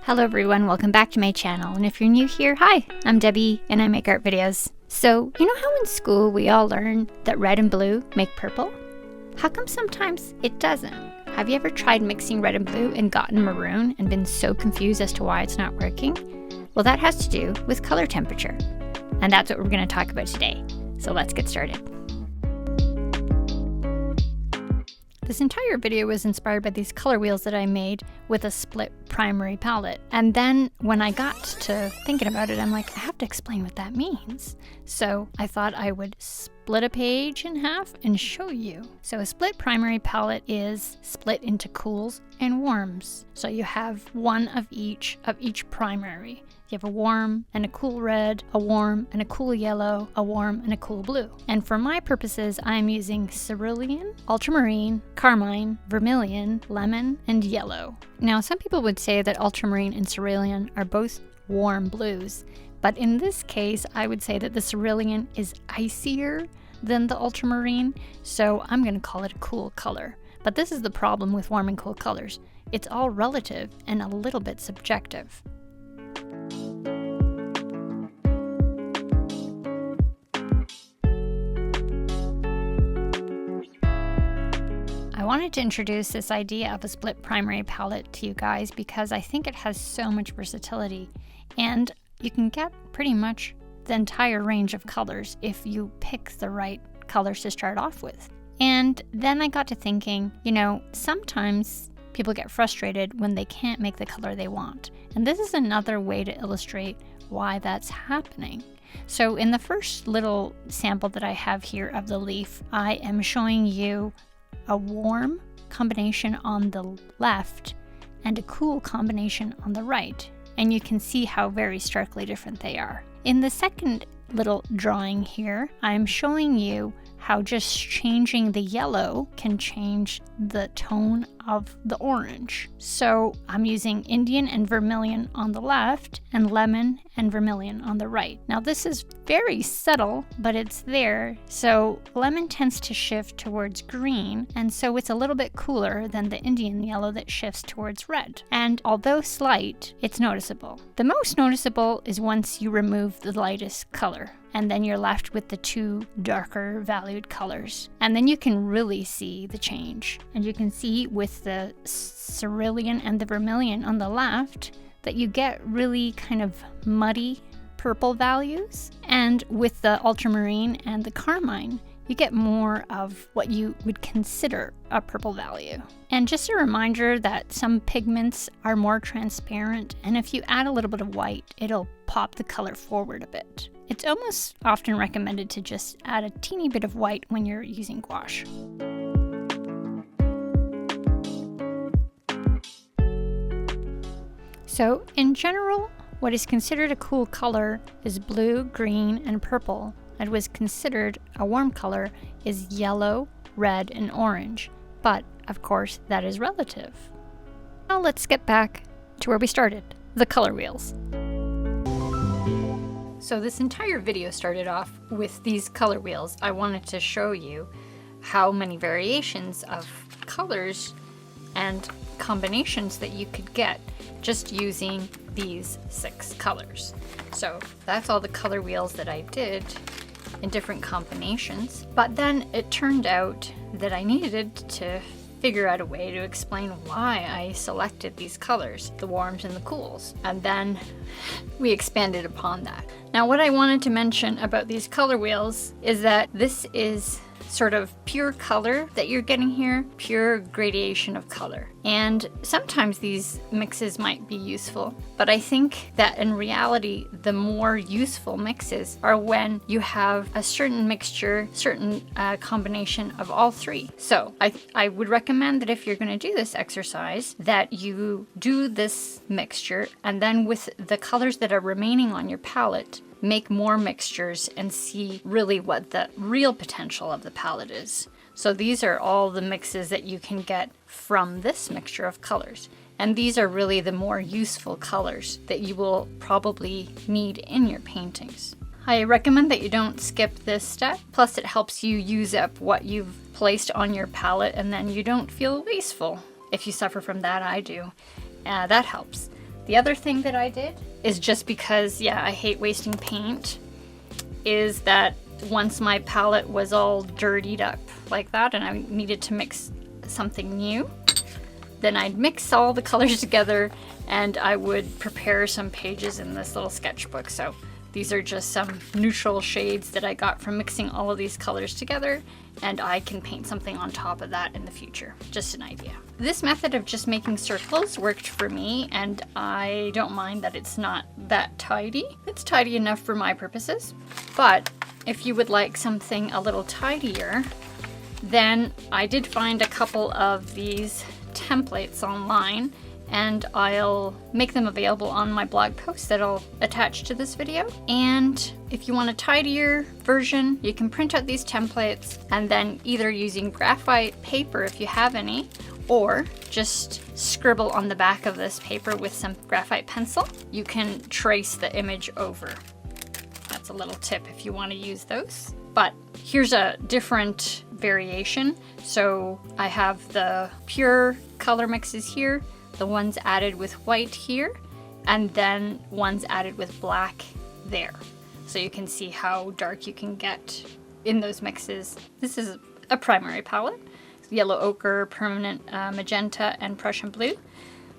Hello everyone, welcome back to my channel, and if you're new here, hi, I'm Debbie and I make art videos. So, you know how in school we all learn that red and blue make purple? How come sometimes it doesn't? Have you ever tried mixing red and blue and gotten maroon and been so confused as to why it's not working? Well, that has to do with color temperature, and that's what we're going to talk about today. So let's get started. This entire video was inspired by these color wheels that I made with a split primary palette. And then when I got to thinking about it, I'm like, I have to explain what that means. So I thought I would split a page in half and show you. So a split primary palette is split into cools and warms. So you have one of each primary. You have a warm and a cool red, a warm and a cool yellow, a warm and a cool blue. And for my purposes, I'm using cerulean, ultramarine, carmine, vermilion, lemon, and yellow. Now, some people would say that ultramarine and cerulean are both warm blues, but in this case, I would say that the cerulean is icier than the ultramarine, so I'm going to call it a cool color. But this is the problem with warm and cool colors. It's all relative and a little bit subjective. I wanted to introduce this idea of a split primary palette to you guys because I think it has so much versatility, and you can get pretty much the entire range of colors if you pick the right colors to start off with. And then I got to thinking, sometimes people get frustrated when they can't make the color they want. And this is another way to illustrate why that's happening. So in the first little sample that I have here of the leaf, I am showing you a warm combination on the left and a cool combination on the right. And you can see how very starkly different they are. In the second little drawing here, I'm showing you how just changing the yellow can change the tone of the orange. So I'm using Indian and vermilion on the left and lemon and vermilion on the right. Now this is very subtle, but it's there. So lemon tends to shift towards green, and so it's a little bit cooler than the Indian yellow that shifts towards red. And although slight, it's noticeable. The most noticeable is once you remove the lightest color, and then you're left with the two darker valued colors. And then you can really see the change. And you can see with the cerulean and the vermilion on the left that you get really kind of muddy purple values. And with the ultramarine and the carmine, you get more of what you would consider a purple value. And just a reminder that some pigments are more transparent, and if you add a little bit of white, it'll pop the color forward a bit. It's almost often recommended to just add a teeny bit of white when you're using gouache. So in general, what is considered a cool color is blue, green, and purple. And was considered a warm color is yellow, red, and orange. But, of course, that is relative. Now let's get back to where we started, the color wheels. So this entire video started off with these color wheels. I wanted to show you how many variations of colors and combinations that you could get just using these 6 colors. So that's all the color wheels that I did in different combinations. But then it turned out that I needed to figure out a way to explain why I selected these colors, the warms and the cools. And then we expanded upon that. Now what I wanted to mention about these color wheels is that this is sort of pure color that you're getting here, pure gradation of color. And sometimes these mixes might be useful, but I think that in reality, the more useful mixes are when you have a certain mixture, certain combination of all 3. So I would recommend that if you're going to do this exercise, that you do this mixture, and then with the colors that are remaining on your palette, make more mixtures and see really what the real potential of the palette is. So these are all the mixes that you can get from this mixture of colors. And these are really the more useful colors that you will probably need in your paintings. I recommend that you don't skip this step. Plus it helps you use up what you've placed on your palette, and then you don't feel wasteful. If you suffer from that, I do. That helps. The other thing that I did is just because, yeah, I hate wasting paint, is that once my palette was all dirtied up like that and I needed to mix something new, then I'd mix all the colors together and I would prepare some pages in this little sketchbook. So these are just some neutral shades that I got from mixing all of these colors together, and I can paint something on top of that in the future. Just an idea. This method of just making circles worked for me, and I don't mind that it's not that tidy. It's tidy enough for my purposes, but if you would like something a little tidier, then I did find a couple of these templates online, and I'll make them available on my blog post that I'll attach to this video. And if you want a tidier version, you can print out these templates and then either using graphite paper if you have any, or just scribble on the back of this paper with some graphite pencil. You can trace the image over. That's a little tip if you want to use those. But here's a different variation. So I have the pure color mixes here, the ones added with white here, and then ones added with black there. So you can see how dark you can get in those mixes. This is a primary palette. Yellow ochre, permanent magenta, and Prussian blue.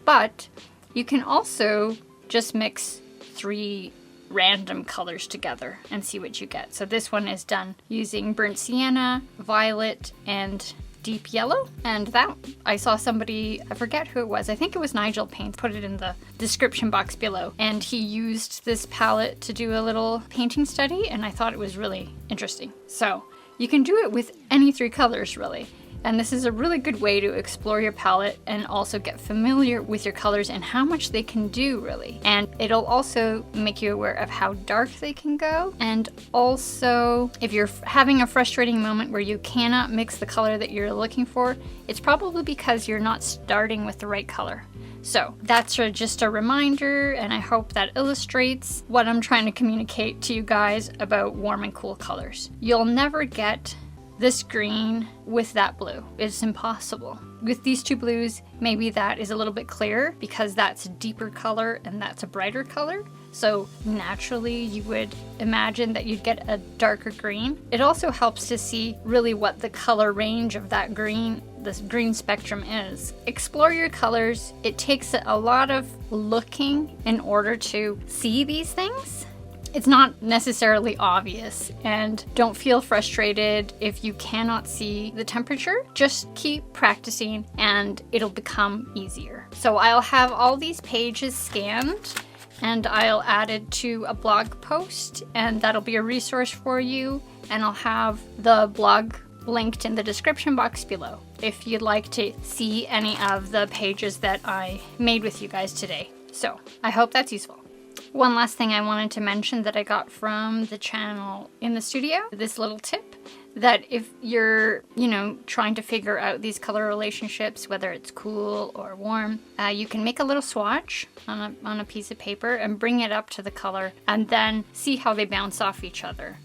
But you can also just mix 3 random colors together and see what you get. So this one is done using burnt sienna, violet, and deep yellow. And that, I saw somebody, I forget who it was, I think it was Nigel Paints, put it in the description box below. And he used this palette to do a little painting study, and I thought it was really interesting. So you can do it with any 3 colors really. And this is a really good way to explore your palette and also get familiar with your colors and how much they can do really. And it'll also make you aware of how dark they can go. And also, if you're having a frustrating moment where you cannot mix the color that you're looking for, it's probably because you're not starting with the right color. So that's just a reminder, and I hope that illustrates what I'm trying to communicate to you guys about warm and cool colors. You'll never get this green with that blue. It's impossible. With these 2 blues, maybe that is a little bit clearer because that's a deeper color and that's a brighter color. So naturally you would imagine that you'd get a darker green. It also helps to see really what the color range of that green, this green spectrum is. Explore your colors. It takes a lot of looking in order to see these things. It's not necessarily obvious, and don't feel frustrated if you cannot see the temperature. Just keep practicing and it'll become easier. So I'll have all these pages scanned and I'll add it to a blog post, and that'll be a resource for you, and I'll have the blog linked in the description box below if you'd like to see any of the pages that I made with you guys today. So I hope that's useful. One last thing I wanted to mention that I got from the channel in the studio, this little tip, that if you're, trying to figure out these color relationships, whether it's cool or warm, you can make a little swatch on a piece of paper and bring it up to the color and then see how they bounce off each other.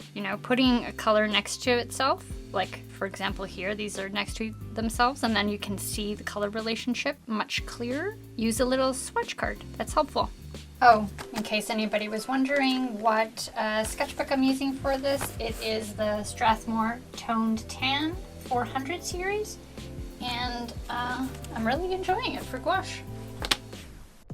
Putting a color next to itself, like for example here, these are next to themselves, and then you can see the color relationship much clearer. Use a little swatch card. That's helpful. Oh, in case anybody was wondering what sketchbook I'm using for this, it is the Strathmore Toned Tan 400 series, and I'm really enjoying it for gouache.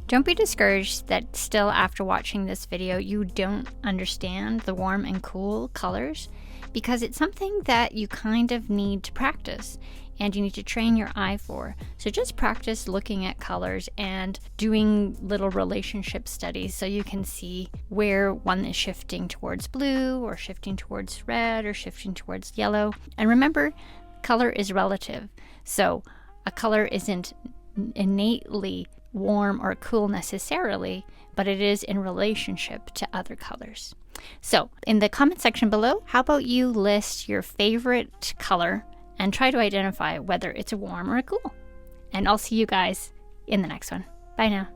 Don't be discouraged that still after watching this video you don't understand the warm and cool colors, because it's something that you kind of need to practice and you need to train your eye for. So just practice looking at colors and doing little relationship studies so you can see where one is shifting towards blue or shifting towards red or shifting towards yellow. And remember, color is relative. So a color isn't innately warm or cool necessarily, but it is in relationship to other colors. So in the comment section below, how about you list your favorite color and try to identify whether it's a warm or a cool. And I'll see you guys in the next one. Bye now.